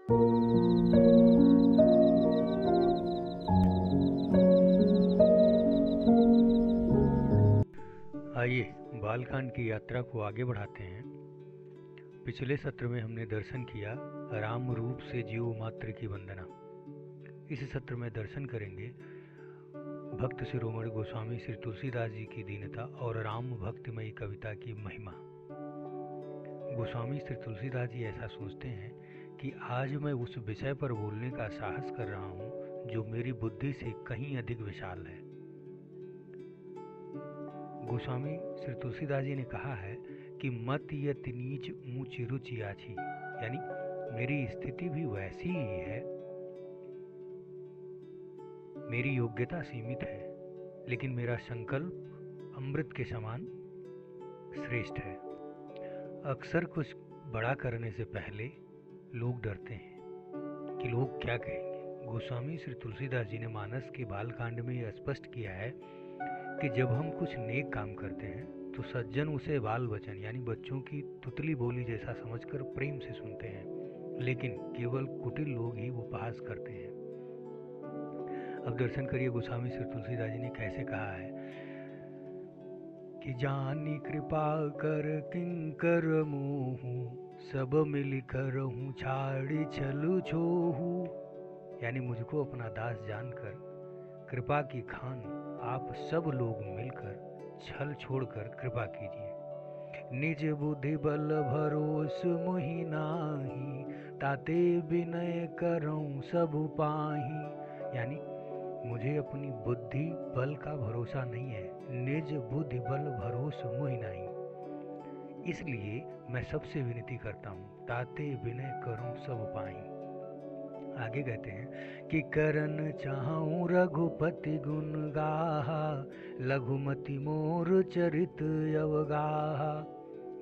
आइए बालकांड की यात्रा को आगे बढ़ाते हैं। पिछले सत्र में हमने दर्शन किया राम रूप से जीव मात्र की वंदना। इस सत्र में दर्शन करेंगे भक्त शिरोमणि गोस्वामी श्री तुलसीदास जी की दीनता और राम भक्तिमयी कविता की महिमा। गोस्वामी श्री तुलसीदास जी ऐसा सोचते हैं कि आज मैं उस विषय पर बोलने का साहस कर रहा हूँ जो मेरी बुद्धि से कहीं अधिक विशाल है। गोस्वामी श्री तुलसीदास जी ने कहा है कि मत यति नीच ऊंच रुचि आछी, यानी मेरी स्थिति भी वैसी ही है, मेरी योग्यता सीमित है, लेकिन मेरा संकल्प अमृत के समान श्रेष्ठ है। अक्सर कुछ बड़ा करने से पहले लोग डरते हैं कि लोग क्या कहेंगे। गोस्वामी श्री तुलसीदास जी ने मानस के बालकांड में यह स्पष्ट किया है कि जब हम कुछ नेक काम करते हैं तो सज्जन उसे बाल वचन यानी बच्चों की तुतली बोली जैसा समझकर प्रेम से सुनते हैं, लेकिन केवल कुटिल लोग ही उपहास करते हैं। अब दर्शन करिए गोस्वामी श्री तुलसीदास जी ने कैसे कहा है कि जानी कृपा कर किंकर मोहू, सब मिल करहूँ छाड़ी छलु छोहू, यानी मुझको अपना दास जानकर कृपा की खान आप सब लोग मिलकर छल छोड़कर कृपा कीजिए। निज बुद्धि बल भरोस मोहि नाही, ताते विनय करऊं सब पाही, यानी मुझे अपनी बुद्धि बल का भरोसा नहीं है। निज बुद्धि बल भरोस मोहि नाही, इसलिए मैं सबसे विनती करता हूँ, ताते विनय करूं सब पाही। आगे कहते हैं कि करन चाहूं रघुपति गुण गाहा, लघुमति मोर चरित अवगाहा,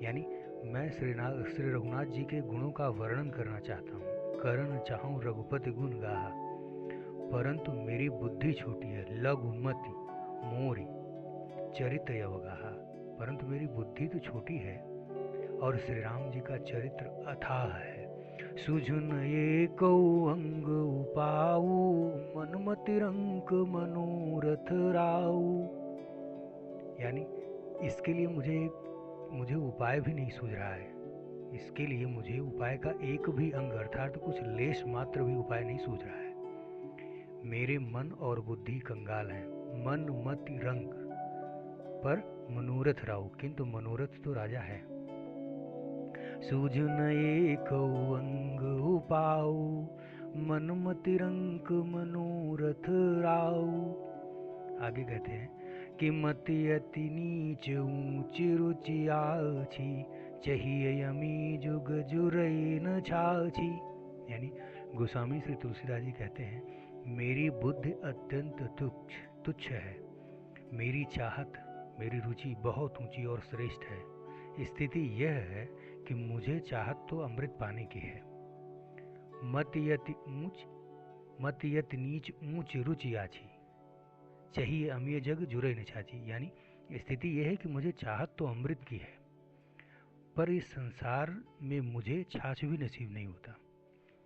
यानी मैं श्री रघुनाथ जी के गुणों का वर्णन करना चाहता हूँ। करन चाहूं रघुपति गुण गाहा, परंतु मेरी बुद्धि छोटी है। लघुमति मोरी चरित अवगाहा, परंतु मेरी बुद्धि तो छोटी है और श्री राम जी का चरित्र अथाह है। सुझुन एको अंग उपाऊ, मनमति रंक मनोरथ राऊ, यानी इसके लिए मुझे उपाय भी नहीं सूझ रहा है। इसके लिए मुझे उपाय का एक भी अंग अर्थात कुछ लेश मात्र भी उपाय नहीं सूझ रहा है। मेरे मन और बुद्धि कंगाल हैं। मन मति रंक पर मनोरथ राऊ, किंतु मनोरथ तो राजा है। सूझन एक अंग उपाऊ, मनमति रंक मनोरथ राऊ। आगे कहते हैं कि मति अति नीच ऊंच रुचि आछी, चाहिए यमी जुग जुरई न छाछी, यानी गोस्वामी श्री तुलसीदास जी कहते हैं मेरी बुद्धि अत्यंत तुच्छ है, मेरी चाहत मेरी रुचि बहुत ऊंची और श्रेष्ठ है। स्थिति यह है कि मुझे चाहत तो अमृत पाने की है। मत यति नीच ऊंच रुचि आछी, चाहिए अमीय जग जुरे न छाछी, यानी स्थिति यह है कि मुझे चाहत तो अमृत की है, पर इस संसार में मुझे छाछ भी नसीब नहीं होता।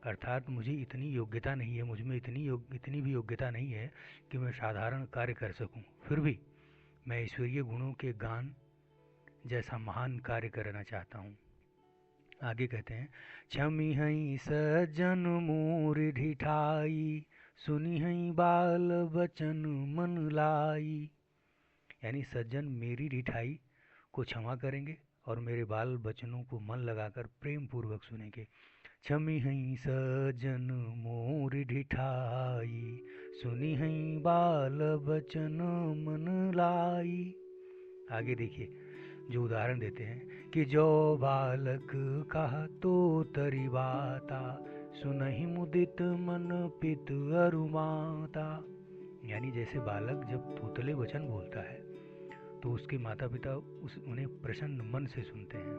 अर्थात मुझे इतनी योग्यता नहीं है, मुझ में इतनी भी योग्यता नहीं है कि मैं साधारण कार्य कर सकूं। फिर भी मैं ईश्वरीय गुणों के गान जैसा महान कार्य करना चाहता हूँ। आगे कहते हैं क्षमी हई सज्जन मोर ढिठाई, सुनी हई बाल बचन मन लाई, यानी सज्जन मेरी ढिठाई को क्षमा करेंगे और मेरे बाल बचनों को मन लगाकर प्रेम पूर्वक सुनेंगे। क्षमी हई सज्जन मोर ढिठाई, सुनी हई बाल बचन मन लाई। आगे देखिए जो उदाहरण देते हैं कि जो बालक कहा तो तरी बाता, सुनहि मुदित मन पित अरुमाता, यानी जैसे बालक जब तोतले वचन बोलता है तो उसके माता पिता उन्हें प्रसन्न मन से सुनते हैं।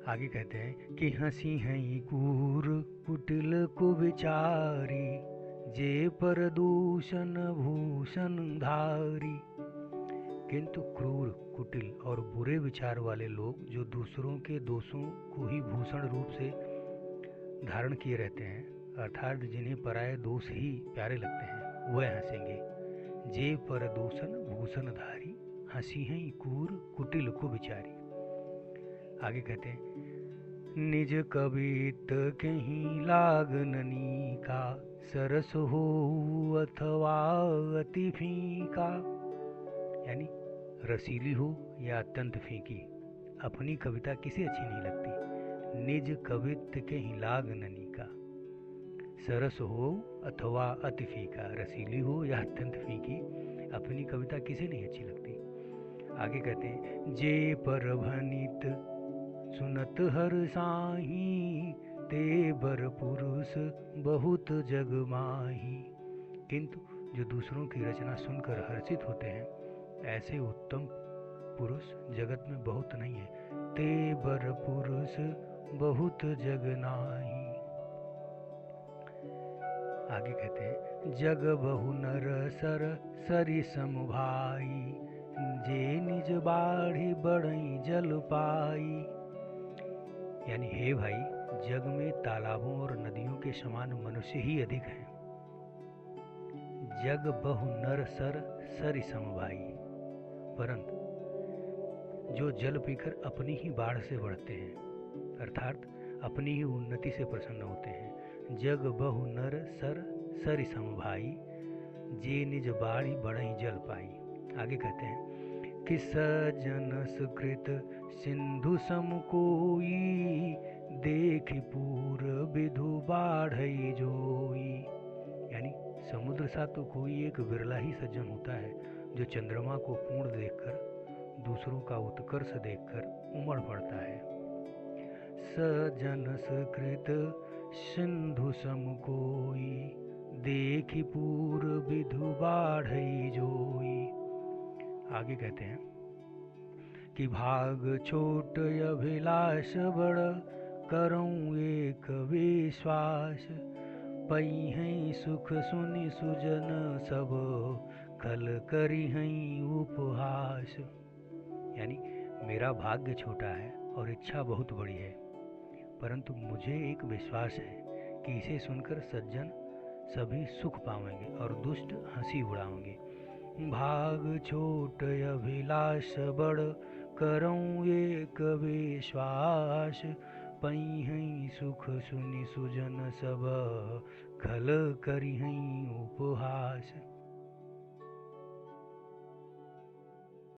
आगे कहते हैं कि हंसी हई कूर कुटिल को विचारी, जे पर दूषण भूषण धारी, किंतु क्रूर कुटिल और बुरे विचार वाले लोग जो दूसरों के दोषों को ही भूषण रूप से धारण किए रहते हैं, अर्थात जिन्हें पराये दोष ही प्यारे लगते हैं, वह हंसेंगे। जे पर दूषण भूषणधारी, हंसी हैं कूर कुटिल को बिचारी। आगे कहते हैं, निज कवित कहीं लागननी का, सरस हो अथवा अति फीका। यानी रसीली हो या अत्यंत फीकी, अपनी कविता किसे अच्छी नहीं लगती। निज कवित कहीं लागननी का, सरस हो अथवा अति फीका, रसीली हो या अत्यंत फीकी, अपनी कविता किसे नहीं अच्छी लगती। आगे कहते हैं, जे पर भनित सुनत हर साही, ते बर पुरुष बहुत जग माही। किंतु जो दूसरों की रचना सुनकर हर्षित होते हैं, ऐसे उत्तम पुरुष जगत में बहुत नहीं है। ते बर पुरुष बहुत जग नाही। आगे कहते हैं, जग बहु नर सर सरि सम भाई, जे निज बाढ़ी बढ़ई जल पाई। यानी हे भाई, जग में तालाबों और नदियों के समान मनुष्य ही अधिक हैं। जग बहु नर सर सरि सम भाई, परंतु जो जल पीकर अपनी ही बाढ़ से बढ़ते हैं, अर्थात अपनी ही उन्नति से प्रसन्न होते हैं। जग बहु नर सर सरि सम भाई, जे निज बाढ़ी बढ़ई जल पाई। आगे कहते हैं, कि सजन सुकृत सिंधु सम कोई, देख पूर विधु बाढ़ई जोई। यानी समुद्र सा तो कोई एक विरला ही सज्जन होता है जो चंद्रमा को पूर्ण देखकर, दूसरों का उत्कर्ष देखकर उमड़ पड़ता है। सजन सुकृत सिंधु सम कोई, देखी पूर विधु बाढ़ई जोई। आगे कहते हैं, कि भाग छोट अभिलाष बड़, करऊं एक विश्वास, पई हैं सुख सुनि सुजन सब, खल करी हैं उपहास। यानी मेरा भाग्य छोटा है और इच्छा बहुत बड़ी है, परंतु मुझे एक विश्वास है कि इसे सुनकर सज्जन सभी सुख पाएंगे और दुष्ट हंसी उड़ाएंगे। भाग छोट अभिलाष बड़, करऊं एक विश्वास, पई हैं सुख सुनि सुजन सब, खल करी हैं उपहास।